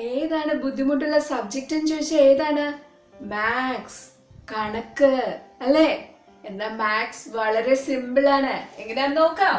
ഏതാണ് ബുദ്ധിമുട്ടുള്ള സബ്ജക്റ്റ് എന്ന് ചോദിച്ചാൽ ഏതാണ്? മാത്സ്, കണക്ക് അല്ലേ? എന്നാ മാത്സ് വളരെ സിമ്പിൾ ആണ്. എങ്ങനെയാന്ന് നോക്കാം.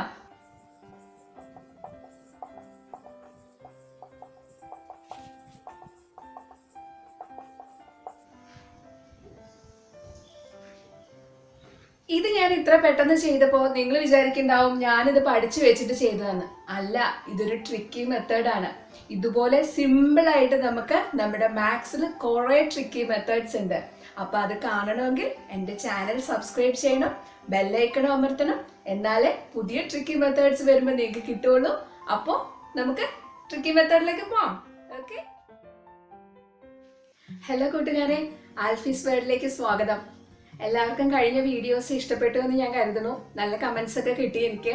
ഇത് ഞാൻ ഇത്ര പെട്ടെന്ന് ചെയ്തപ്പോൾ നിങ്ങൾ വിചാരിക്കുന്നുണ്ടാവും ഞാനിത് പഠിച്ചു വെച്ചിട്ട് ചെയ്തതെന്ന്. അല്ല, ഇതൊരു ട്രിക്കി മെത്തേഡാണ്. ഇതുപോലെ സിമ്പിൾ ആയിട്ട് നമുക്ക് നമ്മുടെ മാത്സിൽ കുറെ ട്രിക്കി മെത്തേഡ്സ് ഉണ്ട്. അപ്പൊ അത് കാണണമെങ്കിൽ എൻ്റെ ചാനൽ സബ്സ്ക്രൈബ് ചെയ്യണം, ബെല്ലൈക്കണും അമർത്തണം. എന്നാലേ പുതിയ ട്രിക്കി മെത്തേഡ്സ് വരുമ്പോൾ നിങ്ങൾക്ക് കിട്ടുള്ളൂ. അപ്പോൾ നമുക്ക് ട്രിക്കി മെത്തേഡിലേക്ക് പോവാം. ഓക്കെ, ഹലോ കൂട്ടുകാരെ, ആൽഫീസ് വേർഡിലേക്ക് സ്വാഗതം. എല്ലാവർക്കും കഴിഞ്ഞ വീഡിയോസ് ഇഷ്ടപ്പെട്ടു എന്ന് ഞാൻ കരുതുന്നു. നല്ല കമന്റ്സ് ഒക്കെ കിട്ടി എനിക്ക്.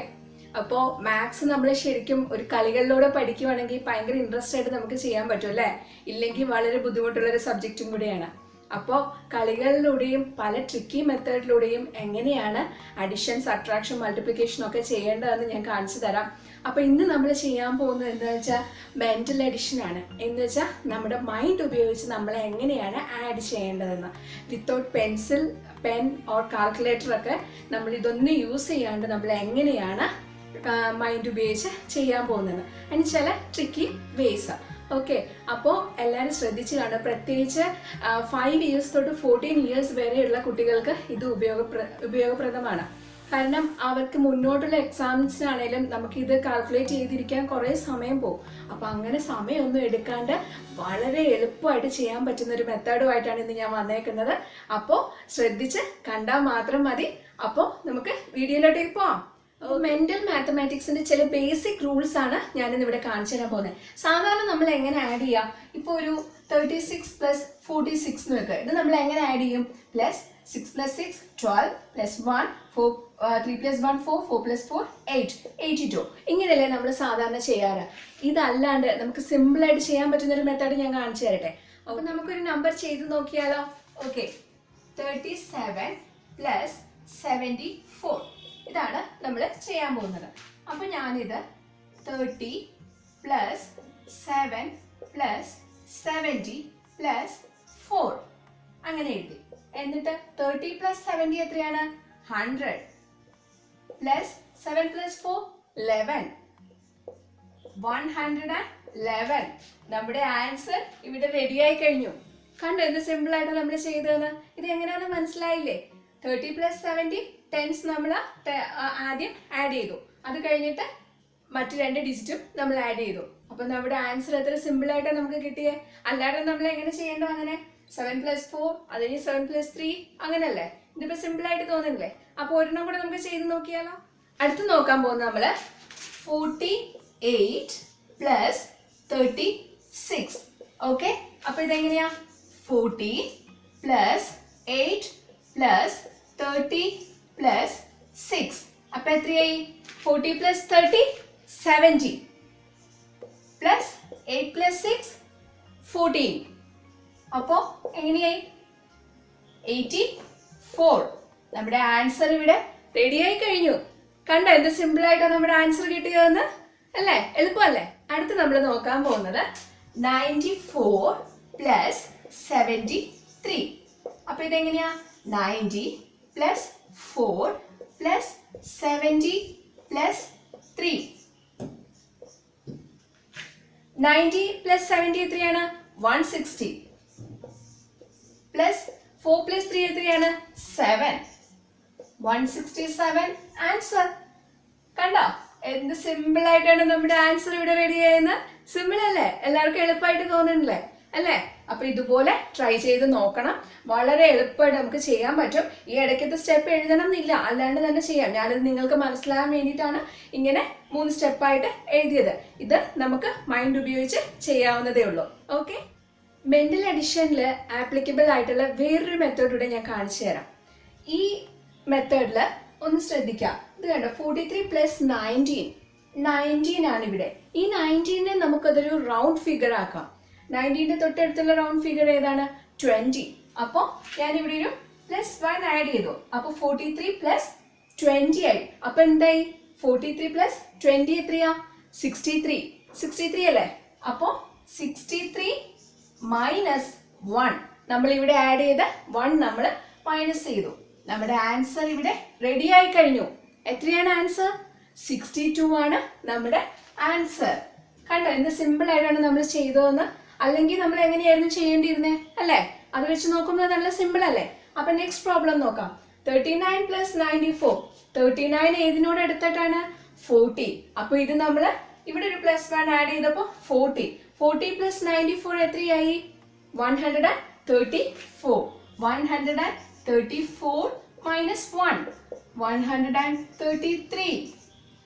അപ്പോൾ മാത്സ് നമ്മൾ ശരിക്കും ഒരു കളികളിലൂടെ പഠിക്കുവാണെങ്കിൽ ഭയങ്കര ഇൻട്രസ്റ്റ് ആയിട്ട് നമുക്ക് ചെയ്യാൻ പറ്റും അല്ലേ? ഇല്ലെങ്കിൽ വളരെ ബുദ്ധിമുട്ടുള്ളൊരു സബ്ജക്റ്റും കൂടിയാണ്. അപ്പോൾ കളികളിലൂടെയും പല ട്രിക്കി മെത്തേഡിലൂടെയും എങ്ങനെയാണ് അഡിഷൻ, സബ്ട്രാക്ഷൻ, മൾട്ടിപ്ലിക്കേഷൻ ഒക്കെ ചെയ്യേണ്ടതെന്ന് ഞാൻ കാണിച്ചു തരാം. അപ്പോൾ ഇന്ന് നമ്മൾ ചെയ്യാൻ പോകുന്നത് എന്താ വെച്ചാൽ മെന്റൽ അഡിഷൻ ആണ്. എന്ന് വെച്ചാൽ നമ്മുടെ മൈൻഡ് ഉപയോഗിച്ച് നമ്മൾ എങ്ങനെയാണ് ആഡ് ചെയ്യേണ്ടതെന്ന്. Without pencil, pen or calculator ഒക്കെ നമ്മൾ ഇതൊന്നും യൂസ് ചെയ്യാണ്ട് നമ്മൾ എങ്ങനെയാണ് മൈൻഡ് ഉപയോഗിച്ച് ചെയ്യാൻ പോകുന്നത്. അതിന് ചില ട്രിക്കി വേസ്. ഓക്കെ, അപ്പോൾ എല്ലാവരും ശ്രദ്ധിച്ച് കാണുക. പ്രത്യേകിച്ച് 5 ഇയേഴ്സ് തൊട്ട് 14 ഇയേഴ്സ് വരെയുള്ള കുട്ടികൾക്ക് ഇത് ഉപയോഗപ്രദമാണ്. കാരണം അവർക്ക് മുന്നോട്ടുള്ള എക്സാംസിനാണേലും നമുക്കിത് കാൽക്കുലേറ്റ് ചെയ്തിരിക്കാൻ കുറേ സമയം പോകും. അപ്പോൾ അങ്ങനെ സമയമൊന്നും എടുക്കാണ്ട് വളരെ എളുപ്പമായിട്ട് ചെയ്യാൻ പറ്റുന്ന ഒരു മെത്തേഡുമായിട്ടാണ് ഇന്ന് ഞാൻ വന്നേക്കുന്നത്. അപ്പോൾ ശ്രദ്ധിച്ച് കണ്ടാൽ മാത്രം മതി. അപ്പോൾ നമുക്ക് വീഡിയോയിലോട്ടേക്ക് പോവാം. മെന്റൽ മാത്തമാറ്റിക്സിന്റെ ചില ബേസിക് റൂൾസ് ആണ് ഞാനിന്ന് ഇവിടെ കാണിച്ചു തരാൻ പോകുന്നത്. സാധാരണ നമ്മൾ എങ്ങനെ ആഡ് ചെയ്യാം? ഇപ്പോൾ ഒരു 36 + 46 എന്ന് വെക്കുക. ഇത് നമ്മൾ എങ്ങനെ ആഡ് ചെയ്യും? +6 + 6 12 + 1 4 3 + 1 4 4 + 4 8 82. ഇങ്ങനെയല്ലേ നമ്മൾ സാധാരണ ചെയ്യാറ്. ഇതല്ലാണ്ട് നമുക്ക് സിമ്പിൾ ആയിട്ട് ചെയ്യാൻ പറ്റുന്ന ഒരു മെത്തേഡ് ഞാൻ കാണിച്ചു തരട്ടെ. അപ്പോൾ നമുക്കൊരു നമ്പർ ചെയ്ത് നോക്കിയാലോ? ഓക്കെ, 37 + 74 ഇതാണ് നമ്മൾ ചെയ്യാൻ പോകുന്നത്. അപ്പോൾ ഞാനിത് 30 + 7 + 70 + 4 അങ്ങനെ എഴുതി. എന്നിട്ട് 30 + 70 എത്രയാണ്? 100 + 7 + 4 11 111. നമ്മുടെ ആൻസർ ഇവിടെ റെഡിയായി കഴിഞ്ഞു. കണ്ടോ എന്ത് സിമ്പിൾ ആയിട്ട് നമ്മൾ ചെയ്തതെന്ന്? ഇത് എങ്ങനെയാണെന്ന് മനസ്സിലായില്ലേ? 30 + 70 ടെൻസ് നമ്മൾ ആദ്യം ആഡ് ചെയ്തു. അത് കഴിഞ്ഞിട്ട് മറ്റു 2 ഡിജിറ്റും നമ്മൾ ആഡ് ചെയ്തു. അപ്പൊ നമ്മുടെ ആൻസർ എത്ര സിമ്പിൾ ആയിട്ടാണ് നമുക്ക് കിട്ടിയേ. അല്ലാതെ നമ്മൾ എങ്ങനെ ചെയ്യേണ്ടോ അങ്ങനെ 7 + 4 അതിന് 7 + 3 അങ്ങനെയല്ലേ? ഇതിപ്പോ സിമ്പിൾ ആയിട്ട് തോന്നുന്നില്ലേ? അപ്പൊ ഒരെണ്ണം കൂടെ നമുക്ക് ചെയ്ത് നോക്കിയാലോ? അടുത്ത് നോക്കാൻ പോകുന്നത് നമ്മള് 48 + 36. ഓക്കെ, അപ്പൊ ഇതെങ്ങനെയാ? 40 + 8 + 30 + 6. അപ്പൊ എത്രയായി? 40 + 30 70 + 8 + 6 14. അപ്പോ എങ്ങനെയായി? 84. നമ്മുടെ ആൻസർ ഇവിടെ റെഡിയായി കഴിഞ്ഞു. കണ്ടോ എന്ത് സിമ്പിൾ ആയിട്ടാണ് നമ്മുടെ ആൻസർ കിട്ടിയതെന്ന് അല്ലേ? എളുപ്പമല്ലേ? അടുത്ത് നമ്മൾ നോക്കാൻ പോകുന്നത് 94 + 73. അപ്പൊ ഇതെങ്ങനെയാ? 90 + 4 + 70 + 3. 90 + 70 എത്രയാണ്? 160 + 4 + 3 എത്രയാണ്? 7. 167 ആൻസർ. കണ്ടോ എന്ത് സിമ്പിൾ ആയിട്ടാണ് നമ്മുടെ ആൻസർ ഇവിടെ റെഡി ആയെന്ന്? സിമ്പിൾ അല്ലേ? എല്ലാവർക്കും എളുപ്പമായിട്ട് തോന്നുന്നില്ലേ അല്ലേ? അപ്പൊ ഇതുപോലെ ട്രൈ ചെയ്ത് നോക്കണം. വളരെ എളുപ്പമായിട്ട് നമുക്ക് ചെയ്യാൻ പറ്റും. ഈ ഇടയ്ക്കത്തെ സ്റ്റെപ്പ് എഴുതണം എന്നില്ല, അല്ലാണ്ട് തന്നെ ചെയ്യാം. ഞാനിത് നിങ്ങൾക്ക് മനസ്സിലാകാൻ വേണ്ടിയിട്ടാണ് ഇങ്ങനെ 3 സ്റ്റെപ്പായിട്ട് എഴുതിയത്. ഇത് നമുക്ക് മൈൻഡ് ഉപയോഗിച്ച് ചെയ്യാവുന്നതേ ഉള്ളൂ. ഓക്കെ, മെന്റൽ അഡിഷനിൽ ആപ്ലിക്കബിൾ ആയിട്ടുള്ള വേറൊരു മെത്തേഡ് ഞാൻ കാണിച്ചു തരാം. ഈ മെത്തേഡിൽ ഒന്ന് ശ്രദ്ധിക്കാം. ഇത് കണ്ടോ, 43 + 19 ആണ് ഇവിടെ. ഈ 19നെ നമുക്കതൊരു റൗണ്ട് ഫിഗർ ആക്കാം. 19ന്റെ തൊട്ടടുത്തുള്ള റൗണ്ട് ഫിഗർ ഏതാണ്? 20. അപ്പോൾ ഞാനിവിടെ ഒരു +1 ആഡ് ചെയ്തു. അപ്പോൾ 43 + 20 ആയി. അപ്പൊ എന്തായി? 43 + 20 എത്രയാ? 63 അല്ലേ? അപ്പോൾ 63 മൈനസ് 1. നമ്മൾ ഇവിടെ ആഡ് ചെയ്ത 1 നമ്മൾ മൈനസ് ചെയ്തു. നമ്മുടെ ആൻസർ ഇവിടെ റെഡി ആയി കഴിഞ്ഞു. എത്രയാണ് ആൻസർ? 62 ആണ് നമ്മുടെ ആൻസർ. കണ്ടോ എന്ത് സിമ്പിൾ ആയിട്ടാണ് നമ്മൾ ചെയ്തതെന്ന്. അല്ലെങ്കിൽ നമ്മൾ എങ്ങനെയായിരുന്നു ചെയ്യേണ്ടിയിരുന്നേ അല്ലേ? അത് വെച്ച് നോക്കുമ്പോൾ നല്ല സിമ്പിൾ അല്ലേ? അപ്പൊ നെക്സ്റ്റ് പ്രോബ്ലം നോക്കാം. 39 പ്ലസ് 94. 39 ഏതിനോട് എടുത്തിട്ടാണ്? 40. അപ്പൊ ഇത് നമ്മൾ ഇവിടെ ഒരു പ്ലസ് 1 ആഡ് ചെയ്തപ്പോൾ 40. 40 പ്ലസ് 94 എത്രയായി? 134. 134 മൈനസ് 1 133.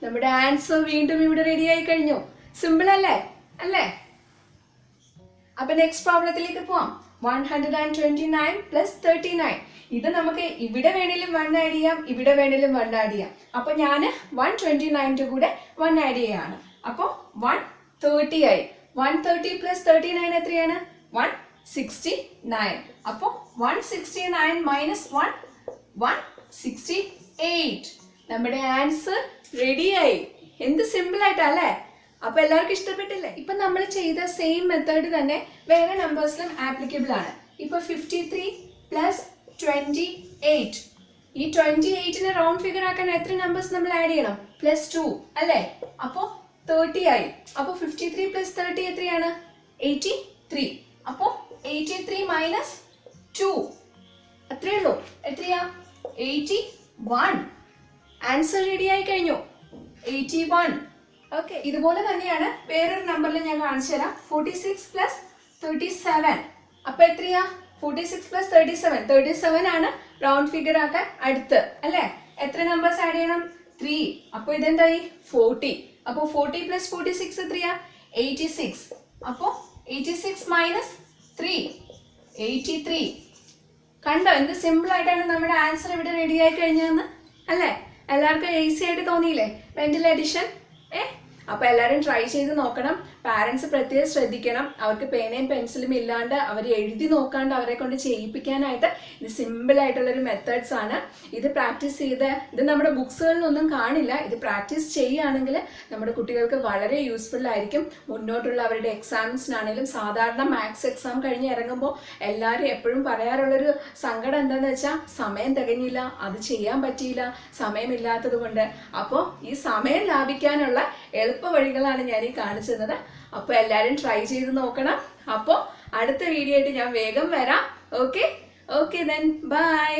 നമ്മുടെ ആൻസർ വീണ്ടും ഇവിടെ റെഡി ആയി കഴിഞ്ഞു. സിമ്പിൾ അല്ലേ? അല്ലേ? അപ്പൊ നെക്സ്റ്റ് പ്രോബ്ലത്തിലേക്ക് പോവാം. 129 പ്ലസ് 39. ഇത് നമുക്ക് ഇവിടെ വേണേലും 1 ആഡ് ചെയ്യാം, ഇവിടെ വേണേലും 1 ആഡ് ചെയ്യാം. അപ്പൊ ഞാൻ 129 കൂടെ 1 ആഡ് ചെയ്യാണ്. അപ്പൊ 130 ആയി. 130 പ്ലസ് 39 എത്രയാണ്? 169. അപ്പൊ 169 മൈനസ് 1 168. നമ്മുടെ ആൻസർ റെഡിയായി. എന്ത് സിമ്പിൾ ആയിട്ടല്ലേ? അപ്പൊ എല്ലാവർക്കും ഇഷ്ടപ്പെട്ടില്ലേ? ഇപ്പൊ നമ്മൾ ചെയ്ത സെയിം മെത്തേഡ് തന്നെ വേറെ നമ്പേഴ്സിലും ആപ്ലിക്കബിൾ ആണ്. ഇപ്പൊ 53 പ്ലസ് 28. ഈ 28നെ റൗണ്ട് ഫിഗർ ആക്കാൻ എത്ര നമ്പേഴ്സ് നമ്മൾ ആഡ് ചെയ്യണം? +2 അല്ലേ? അപ്പൊ 30 ആയി. അപ്പൊ 53 പ്ലസ് 30 എത്രയാണ്? 83. അപ്പൊ 83 മൈനസ് 2 അത്രേ ഉള്ളൂ. എത്രയാ? 81. ആൻസർ റെഡി ആയി കഴിഞ്ഞു. 81. ഓക്കെ, ഇതുപോലെ തന്നെയാണ് വേറൊരു നമ്പറിൽ ഞാൻ കാണിച്ചു തരാം. 46 പ്ലസ് 37. അപ്പൊ എത്രയാ? 46 പ്ലസ് 37. 37 ആണ് റൗണ്ട് ഫിഗർ ആക്കാൻ അടുത്ത് അല്ലേ? എത്ര നമ്പേഴ്സ് ആഡ് ചെയ്യണം? 3. അപ്പൊ ഇതെന്തായി? 40. അപ്പൊ 40 പ്ലസ് 46 എത്രയാ? 86. അപ്പൊ 86 മൈനസ് 3 83. കണ്ടോ എന്ത് സിമ്പിൾ ആയിട്ടാണ് നമ്മുടെ ആൻസർ ഇവിടെ റെഡി ആയി കഴിഞ്ഞതെന്ന് അല്ലേ? എല്ലാവർക്കും ഈസി ആയിട്ട് തോന്നിയില്ലേ മെന്റൽ അഡിഷൻ? അപ്പൊ എല്ലാവരും ട്രൈ ചെയ്ത് നോക്കണം. പാരന്റ്സ് പ്രത്യേകം ശ്രദ്ധിക്കണം. അവർക്ക് പേനയും പെൻസിലും ഇല്ലാണ്ട് അവർ എഴുതി നോക്കാണ്ട് അവരെ കൊണ്ട് ചെയ്യിപ്പിക്കാനായിട്ട് ഇത് സിമ്പിൾ ആയിട്ടുള്ളൊരു മെത്തേഡ്സ് ആണ്. ഇത് പ്രാക്ടീസ് ചെയ്ത് ഇത് നമ്മുടെ ബുക്സുകളിലൊന്നും കാണില്ല. ഇത് പ്രാക്ടീസ് ചെയ്യുകയാണെങ്കിൽ നമ്മുടെ കുട്ടികൾക്ക് വളരെ യൂസ്ഫുൾ ആയിരിക്കും. മുന്നോട്ടുള്ള അവരുടെ എക്സാംസിനാണെങ്കിലും സാധാരണ മാത്സ് എക്സാം കഴിഞ്ഞ് ഇറങ്ങുമ്പോൾ എല്ലാവരും എപ്പോഴും പറയാറുള്ളൊരു സങ്കടം എന്താണെന്ന് വെച്ചാൽ സമയം തികഞ്ഞില്ല, അത് ചെയ്യാൻ പറ്റിയില്ല, സമയമില്ലാത്തത് കൊണ്ട്. അപ്പോൾ ഈ സമയം ലാഭിക്കാനുള്ള എളുപ്പ വഴികളാണ് ഞാൻ ഈ കാണിച്ചു തന്നത്. അപ്പോൾ എല്ലാവരും ട്രൈ ചെയ്ത് നോക്കണം. അപ്പോൾ അടുത്ത വീഡിയോ ആയിട്ട് ഞാൻ വേഗം വരാം. Okay then bye.